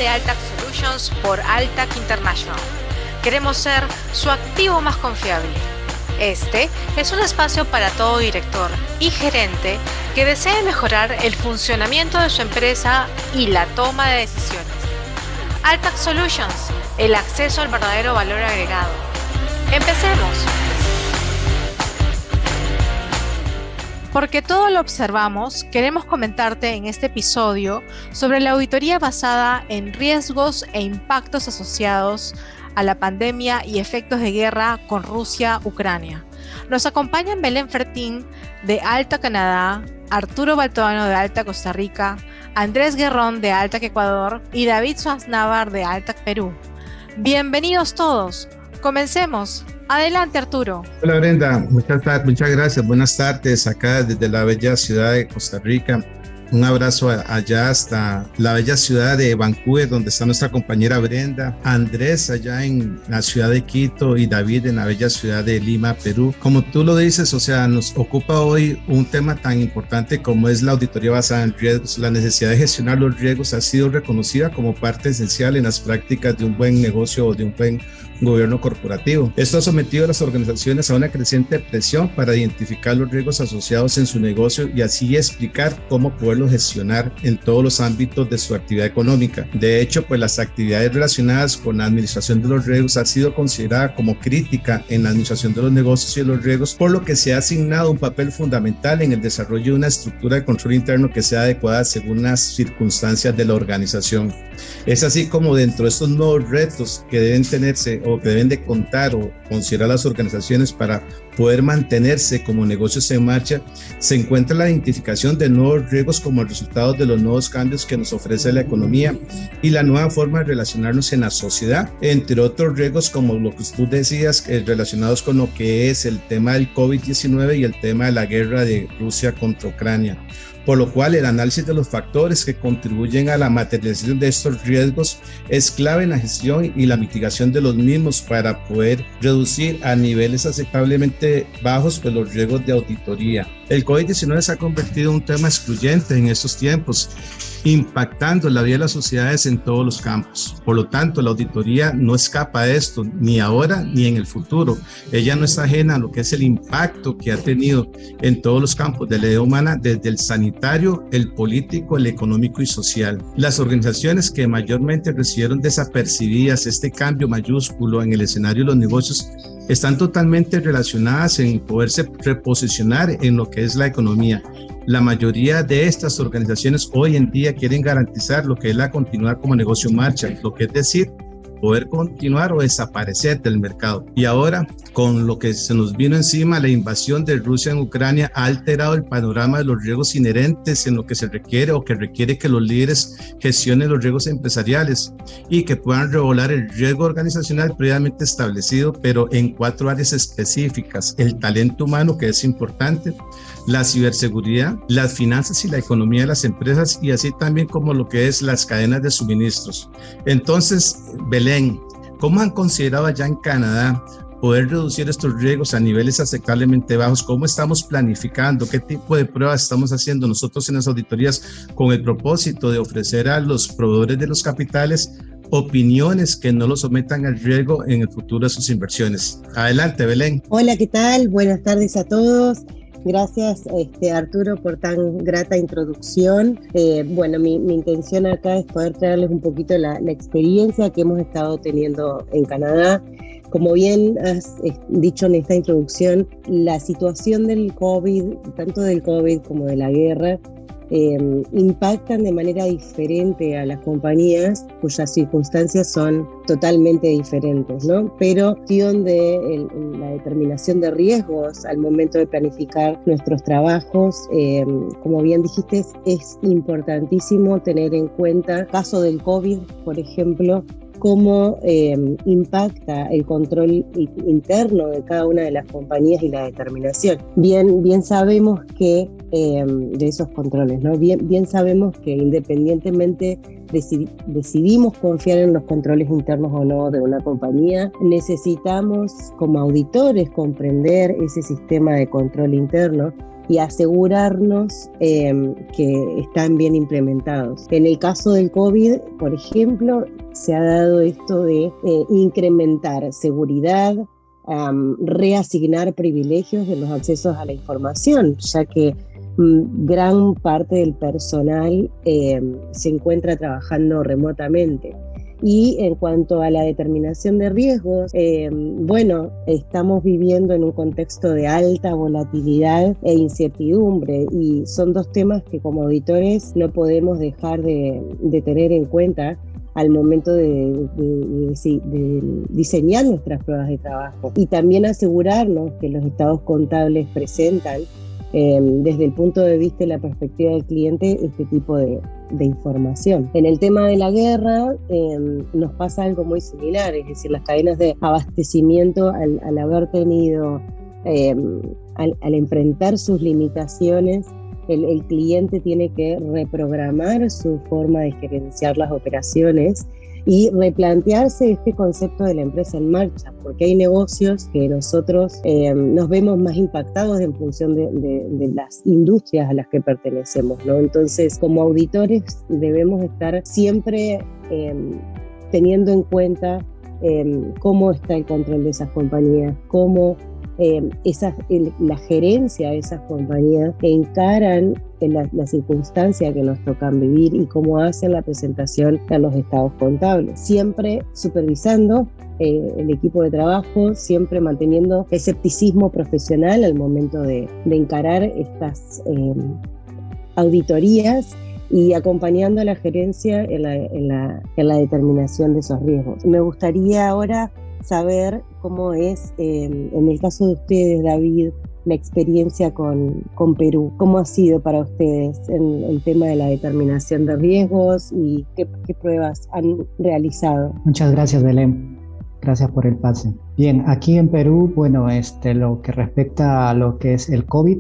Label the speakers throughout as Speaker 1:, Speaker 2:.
Speaker 1: de Altac Solutions por Altac International. Queremos ser su activo más confiable. Este es un espacio para todo director y gerente que desee mejorar el funcionamiento de su empresa y la toma de decisiones. Altac Solutions, el acceso al verdadero valor agregado. ¡Empecemos! Porque todo lo observamos, queremos comentarte en este episodio sobre la auditoría basada en riesgos e impactos asociados a la pandemia y efectos de guerra con Rusia-Ucrania. Nos acompañan Belén Fertín de Altac Canadá, Arturo Baltoano de Altac Costa Rica, Andrés Guerrón de Altac Ecuador y David Suaznavar de Altac Perú. Bienvenidos todos. Comencemos. Adelante, Arturo.
Speaker 2: Hola, Brenda. Muchas gracias. Buenas tardes acá desde la bella ciudad de Costa Rica. Un abrazo allá hasta la bella ciudad de Vancouver, donde está nuestra compañera Brenda, Andrés allá en la ciudad de Quito y David en la bella ciudad de Lima, Perú. Como tú lo dices, o sea, nos ocupa hoy un tema tan importante como es la auditoría basada en riesgos. La necesidad de gestionar los riesgos ha sido reconocida como parte esencial en las prácticas de un buen negocio o de un buen gobierno corporativo. Esto ha sometido a las organizaciones a una creciente presión para identificar los riesgos asociados en su negocio y así explicar cómo poderlos gestionar en todos los ámbitos de su actividad económica. De hecho, pues las actividades relacionadas con la administración de los riesgos ha sido considerada como crítica en la administración de los negocios y de los riesgos, por lo que se ha asignado un papel fundamental en el desarrollo de una estructura de control interno que sea adecuada según las circunstancias de la organización. Es así como dentro de estos nuevos retos que deben tenerse o que deben de contar o considerar las organizaciones para poder mantenerse como negocios en marcha, se encuentra la identificación de nuevos riesgos como resultado de los nuevos cambios que nos ofrece la economía y la nueva forma de relacionarnos en la sociedad, entre otros riesgos como lo que tú decías, relacionados con lo que es el tema del COVID-19 y el tema de la guerra de Rusia contra Ucrania. Por lo cual el análisis de los factores que contribuyen a la materialización de estos riesgos es clave en la gestión y la mitigación de los mismos para poder reducir a niveles aceptablemente bajos pues, los riesgos de auditoría. El COVID-19 se ha convertido en un tema excluyente en estos tiempos, impactando la vida de las sociedades en todos los campos. Por lo tanto, la auditoría no escapa de esto, ni ahora ni en el futuro. Ella no está ajena a lo que es el impacto que ha tenido en todos los campos de la vida humana, desde el sanitario, el político, el económico y social. Las organizaciones que mayormente recibieron desapercibidas este cambio mayúsculo en el escenario de los negocios están totalmente relacionadas en poderse reposicionar en lo que es la economía. La mayoría de estas organizaciones hoy en día quieren garantizar lo que es la continuidad como negocio en marcha, lo que es decir, poder continuar o desaparecer del mercado. Y ahora, con lo que se nos vino encima, la invasión de Rusia en Ucrania ha alterado el panorama de los riesgos inherentes en lo que se requiere o que requiere que los líderes gestionen los riesgos empresariales y que puedan regular el riesgo organizacional previamente establecido, pero en 4 áreas específicas: el talento humano, que es importante, la ciberseguridad, las finanzas y la economía de las empresas, y así también como lo que es las cadenas de suministros. Entonces, Belén, ¿cómo han considerado allá en Canadá poder reducir estos riesgos a niveles aceptablemente bajos? ¿Cómo estamos planificando? ¿Qué tipo de pruebas estamos haciendo nosotros en las auditorías con el propósito de ofrecer a los proveedores de los capitales opiniones que no los sometan al riesgo en el futuro de sus inversiones? Adelante, Belén.
Speaker 3: Hola, ¿qué tal? Buenas tardes a todos. Gracias, Arturo, por tan grata introducción. Bueno, mi intención acá es poder traerles un poquito la experiencia que hemos estado teniendo en Canadá. Como bien has dicho en esta introducción, la situación del COVID, tanto del COVID como de la guerra, impactan de manera diferente a las compañías cuyas circunstancias son totalmente diferentes, ¿no? Pero cuestión de la determinación de riesgos al momento de planificar nuestros trabajos, como bien dijiste, es importantísimo tener en cuenta el caso del COVID, por ejemplo, cómo impacta el control interno de cada una de las compañías y la determinación. Bien sabemos que de esos controles, ¿no? Bien sabemos que independientemente decidimos confiar en los controles internos o no de una compañía, necesitamos como auditores comprender ese sistema de control interno y asegurarnos que están bien implementados. En el caso del COVID, por ejemplo, se ha dado esto de incrementar seguridad, reasignar privilegios de los accesos a la información, ya que gran parte del personal se encuentra trabajando remotamente. Y en cuanto a la determinación de riesgos, bueno, estamos viviendo en un contexto de alta volatilidad e incertidumbre, y son dos temas que como auditores no podemos dejar de tener en cuenta al momento de diseñar nuestras pruebas de trabajo, y también asegurarnos que los estados contables presentan desde el punto de vista y la perspectiva del cliente este tipo de información. En el tema de la guerra nos pasa algo muy similar, es decir, las cadenas de abastecimiento al haber tenido, al enfrentar sus limitaciones, el cliente tiene que reprogramar su forma de gerenciar las operaciones y replantearse este concepto de la empresa en marcha, porque hay negocios que nosotros nos vemos más impactados en función de las industrias a las que pertenecemos, ¿no? Entonces, como auditores debemos estar siempre teniendo en cuenta cómo está el control de esas compañías, cómo la gerencia de esas compañías encaran la circunstancia que nos tocan vivir y cómo hacen la presentación a los estados contables. Siempre supervisando el equipo de trabajo, siempre manteniendo escepticismo profesional al momento de encarar estas auditorías y acompañando a la gerencia en la determinación de esos riesgos. Me gustaría ahora saber cómo es, en el caso de ustedes, David, la experiencia con Perú. ¿Cómo ha sido para ustedes en el tema de la determinación de riesgos y qué pruebas han realizado?
Speaker 4: Muchas gracias, Belén. Gracias por el pase. Bien, aquí en Perú, bueno, lo que respecta a lo que es el COVID,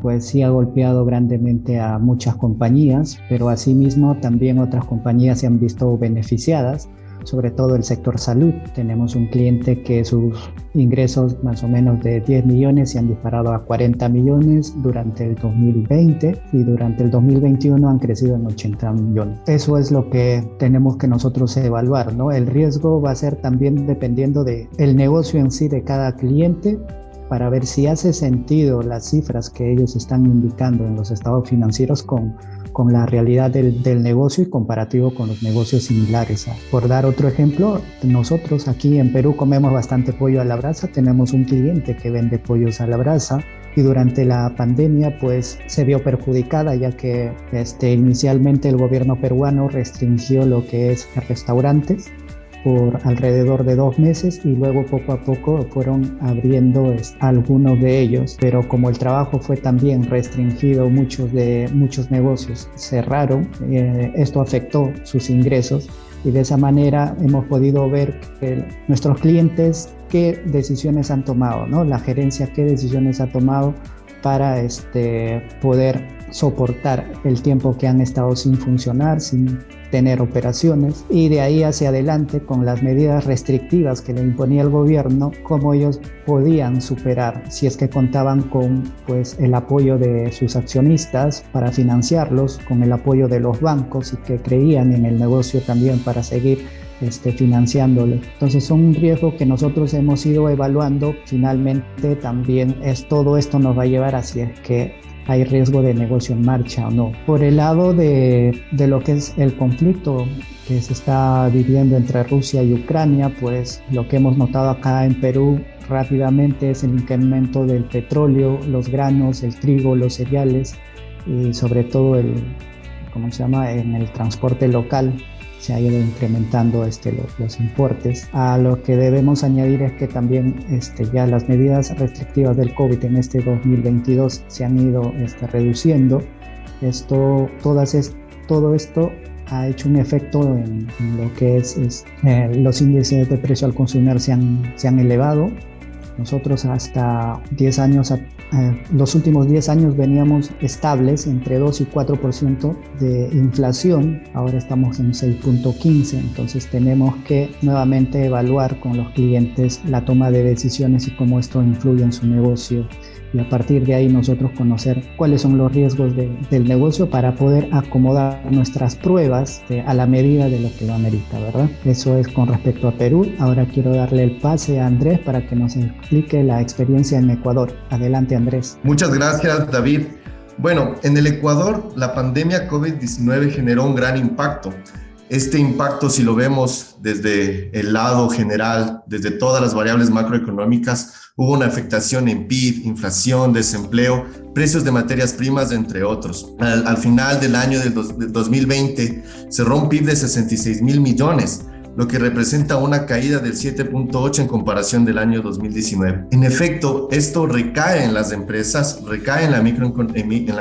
Speaker 4: pues sí ha golpeado grandemente a muchas compañías, pero asimismo también otras compañías se han visto beneficiadas, sobre todo el sector salud. Tenemos un cliente que sus ingresos más o menos de 10 millones se han disparado a 40 millones durante el 2020 y durante el 2021 han crecido en 80 millones. Eso es lo que tenemos que nosotros evaluar, ¿no? El riesgo va a ser también dependiendo del negocio en sí de cada cliente, para ver si hace sentido las cifras que ellos están indicando en los estados financieros con la realidad del negocio y comparativo con los negocios similares. Por dar otro ejemplo, nosotros aquí en Perú comemos bastante pollo a la brasa, tenemos un cliente que vende pollos a la brasa y durante la pandemia pues se vio perjudicada, ya que inicialmente el gobierno peruano restringió lo que es restaurantes por alrededor de 2 meses y luego poco a poco fueron abriendo algunos de ellos, pero como el trabajo fue también restringido, muchos negocios cerraron, esto afectó sus ingresos y de esa manera hemos podido ver que nuestros clientes qué decisiones han tomado, ¿no? La gerencia qué decisiones ha tomado para poder soportar el tiempo que han estado sin funcionar, sin tener operaciones, y de ahí hacia adelante con las medidas restrictivas que le imponía el gobierno, cómo ellos podían superar, si es que contaban con pues el apoyo de sus accionistas para financiarlos, con el apoyo de los bancos y que creían en el negocio también para seguir financiándolo. Entonces son un riesgo que nosotros hemos ido evaluando. Finalmente también todo esto nos va a llevar a si es que hay riesgo de negocio en marcha o no. Por el lado de lo que es el conflicto que se está viviendo entre Rusia y Ucrania, pues lo que hemos notado acá en Perú rápidamente es el incremento del petróleo, los granos, el trigo, los cereales y sobre todo en el transporte local se ha ido incrementando los importes. A lo que debemos añadir es que también ya las medidas restrictivas del COVID en 2022 se han ido reduciendo. Todo esto ha hecho un efecto en lo que es los índices de precio al consumidor se han elevado. Nosotros hasta 10 años, los últimos 10 años veníamos estables entre 2 y 4% de inflación, ahora estamos en 6.15%, entonces tenemos que nuevamente evaluar con los clientes la toma de decisiones y cómo esto influye en su negocio y a partir de ahí nosotros conocer cuáles son los riesgos del negocio para poder acomodar nuestras pruebas a la medida de lo que lo amerita, ¿verdad? Eso es con respecto a Perú. Ahora quiero darle el pase a Andrés para que nos explique la experiencia en Ecuador. Adelante, Andrés.
Speaker 5: Muchas gracias, David. Bueno, en el Ecuador, la pandemia COVID-19 generó un gran impacto. Este impacto, si lo vemos desde el lado general, desde todas las variables macroeconómicas, hubo una afectación en PIB, inflación, desempleo, precios de materias primas, entre otros. Al final del año del 2020, cerró un PIB de 66,000 millones, lo que representa una caída del 7.8 en comparación del año 2019. En efecto, esto recae en las empresas, recae en la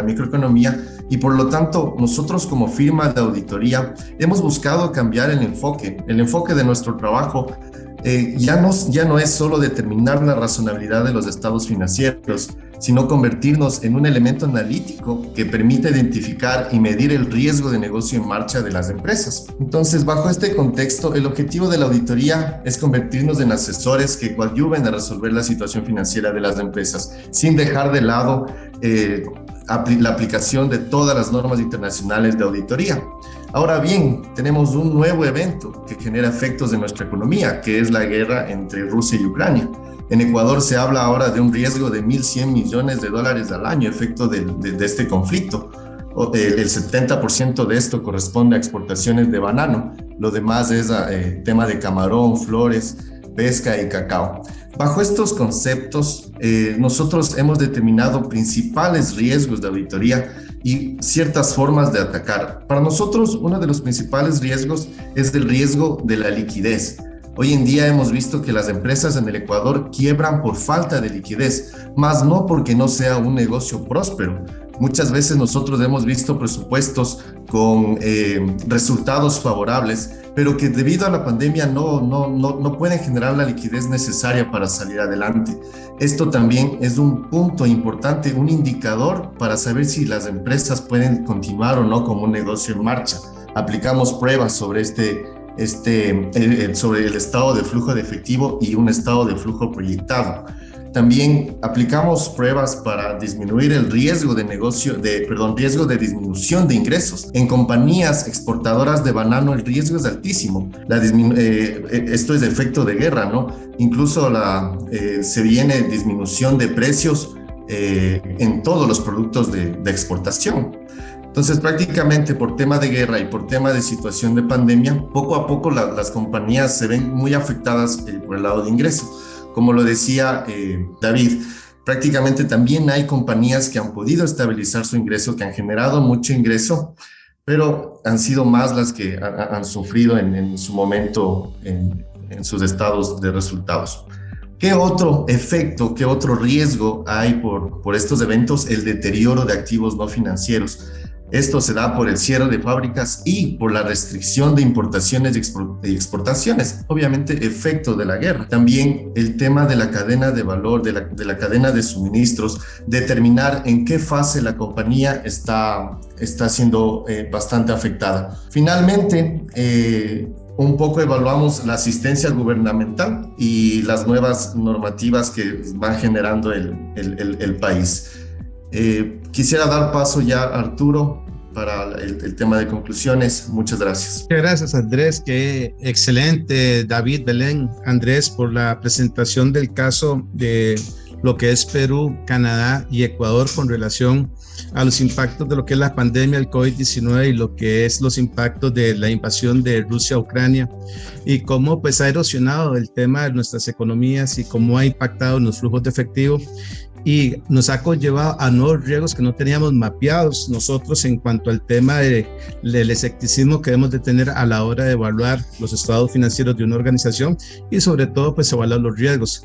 Speaker 5: microeconomía, y por lo tanto nosotros como firma de auditoría hemos buscado cambiar el enfoque de nuestro trabajo. Ya no es solo determinar la razonabilidad de los estados financieros, sino convertirnos en un elemento analítico que permite identificar y medir el riesgo de negocio en marcha de las empresas. Entonces, bajo este contexto, el objetivo de la auditoría es convertirnos en asesores que coadyuven a resolver la situación financiera de las empresas, sin dejar de lado la aplicación de todas las normas internacionales de auditoría. Ahora bien, tenemos un nuevo evento que genera efectos en nuestra economía, que es la guerra entre Rusia y Ucrania. En Ecuador se habla ahora de un riesgo de 1.100 millones de dólares al año, efecto de este conflicto. El 70% de esto corresponde a exportaciones de banano, lo demás es tema de camarón, flores, pesca y cacao. Bajo estos conceptos, nosotros hemos determinado principales riesgos de auditoría y ciertas formas de atacar. Para nosotros, uno de los principales riesgos es el riesgo de la liquidez. Hoy en día hemos visto que las empresas en el Ecuador quiebran por falta de liquidez, más no porque no sea un negocio próspero. Muchas veces nosotros hemos visto presupuestos con resultados favorables, pero que debido a la pandemia no pueden generar la liquidez necesaria para salir adelante. Esto también es un punto importante, un indicador para saber si las empresas pueden continuar o no como un negocio en marcha. Aplicamos pruebas sobre sobre el estado de flujo de efectivo y un estado de flujo proyectado. También aplicamos pruebas para disminuir el riesgo riesgo de disminución de ingresos. En compañías exportadoras de banano el riesgo es altísimo. Esto es efecto de guerra, ¿no? Incluso se viene disminución de precios en todos los productos de exportación. Entonces, prácticamente por tema de guerra y por tema de situación de pandemia, poco a poco las compañías se ven muy afectadas por el lado de ingreso. Como lo decía David, prácticamente también hay compañías que han podido estabilizar su ingreso, que han generado mucho ingreso, pero han sido más las que han sufrido en su momento en sus estados de resultados. ¿Qué otro efecto, qué otro riesgo hay por estos eventos? El deterioro de activos no financieros. Esto se da por el cierre de fábricas y por la restricción de importaciones y exportaciones, obviamente efecto de la guerra. También el tema de la cadena de valor, de la cadena de suministros, determinar en qué fase la compañía está siendo bastante afectada. Finalmente, un poco evaluamos la asistencia gubernamental y las nuevas normativas que van generando el país. Quisiera dar paso ya a Arturo para el tema de conclusiones. Muchas gracias.
Speaker 2: Muchas gracias, Andrés. Qué excelente, David, Belén, Andrés, por la presentación del caso de lo que es Perú, Canadá y Ecuador con relación a los impactos de lo que es la pandemia del COVID-19 y lo que es los impactos de la invasión de Rusia a Ucrania y cómo pues ha erosionado el tema de nuestras economías y cómo ha impactado en los flujos de efectivo y nos ha conllevado a nuevos riesgos que no teníamos mapeados nosotros en cuanto al tema del escepticismo que debemos de tener a la hora de evaluar los estados financieros de una organización y sobre todo pues evaluar los riesgos.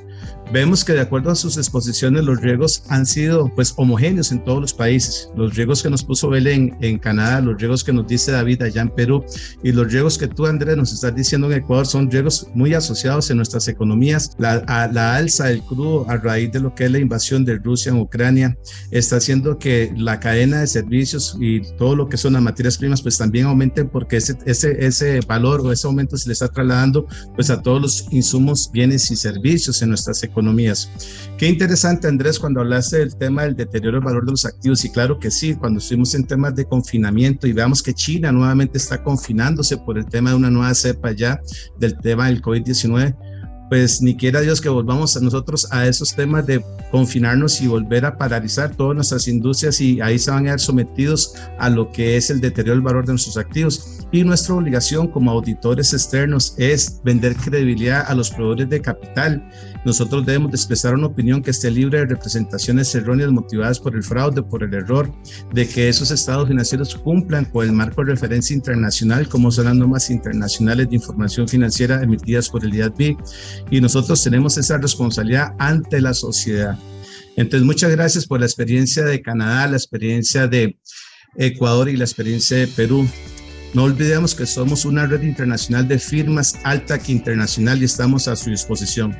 Speaker 2: Vemos que de acuerdo a sus exposiciones los riesgos han sido pues homogéneos en todos los países. Los riesgos que nos puso Belén en Canadá, los riesgos que nos dice David allá en Perú y los riesgos que tú, Andrés, nos estás diciendo en Ecuador son riesgos muy asociados en nuestras economías. La alza del crudo a raíz de lo que es la invasión de Rusia en Ucrania está haciendo que la cadena de servicios y todo lo que son las materias primas pues también aumenten porque ese valor o ese aumento se le está trasladando pues a todos los insumos, bienes y servicios en nuestra nuestras economías. Qué interesante, Andrés, cuando hablaste del tema del deterioro del valor de los activos, y claro que sí, cuando estuvimos en temas de confinamiento y veamos que China nuevamente está confinándose por el tema de una nueva cepa ya del tema del COVID-19, pues ni quiera Dios que volvamos a nosotros a esos temas de confinarnos y volver a paralizar todas nuestras industrias, y ahí se van a ver sometidos a lo que es el deterioro del valor de nuestros activos. Y nuestra obligación como auditores externos es vender credibilidad a los proveedores de capital. Nosotros debemos de expresar una opinión que esté libre de representaciones erróneas motivadas por el fraude, por el error, de que esos estados financieros cumplan con el marco de referencia internacional, como son las normas internacionales de información financiera emitidas por el IASB, y nosotros tenemos esa responsabilidad ante la sociedad. Entonces, muchas gracias por la experiencia de Canadá, la experiencia de Ecuador y la experiencia de Perú. No olvidemos que somos una red internacional de firmas Altac Internacional y estamos a su disposición.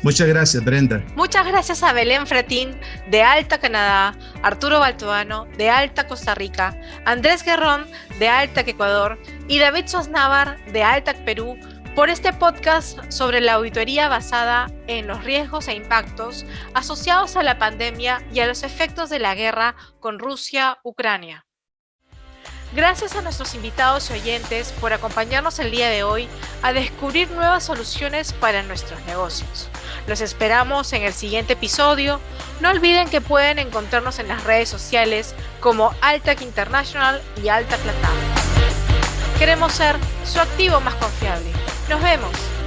Speaker 2: Muchas gracias, Brenda.
Speaker 1: Muchas gracias a Belén Fretín, de Alta Canadá, Arturo Baltoano, de Alta Costa Rica, Andrés Guerrón, de Altac Ecuador, y David Sosnávar, de Altac Perú, por este podcast sobre la auditoría basada en los riesgos e impactos asociados a la pandemia y a los efectos de la guerra con Rusia-Ucrania. Gracias a nuestros invitados y oyentes por acompañarnos el día de hoy a descubrir nuevas soluciones para nuestros negocios. Los esperamos en el siguiente episodio. No olviden que pueden encontrarnos en las redes sociales como Altac International y Altac Latam. Queremos ser su activo más confiable. Nos vemos.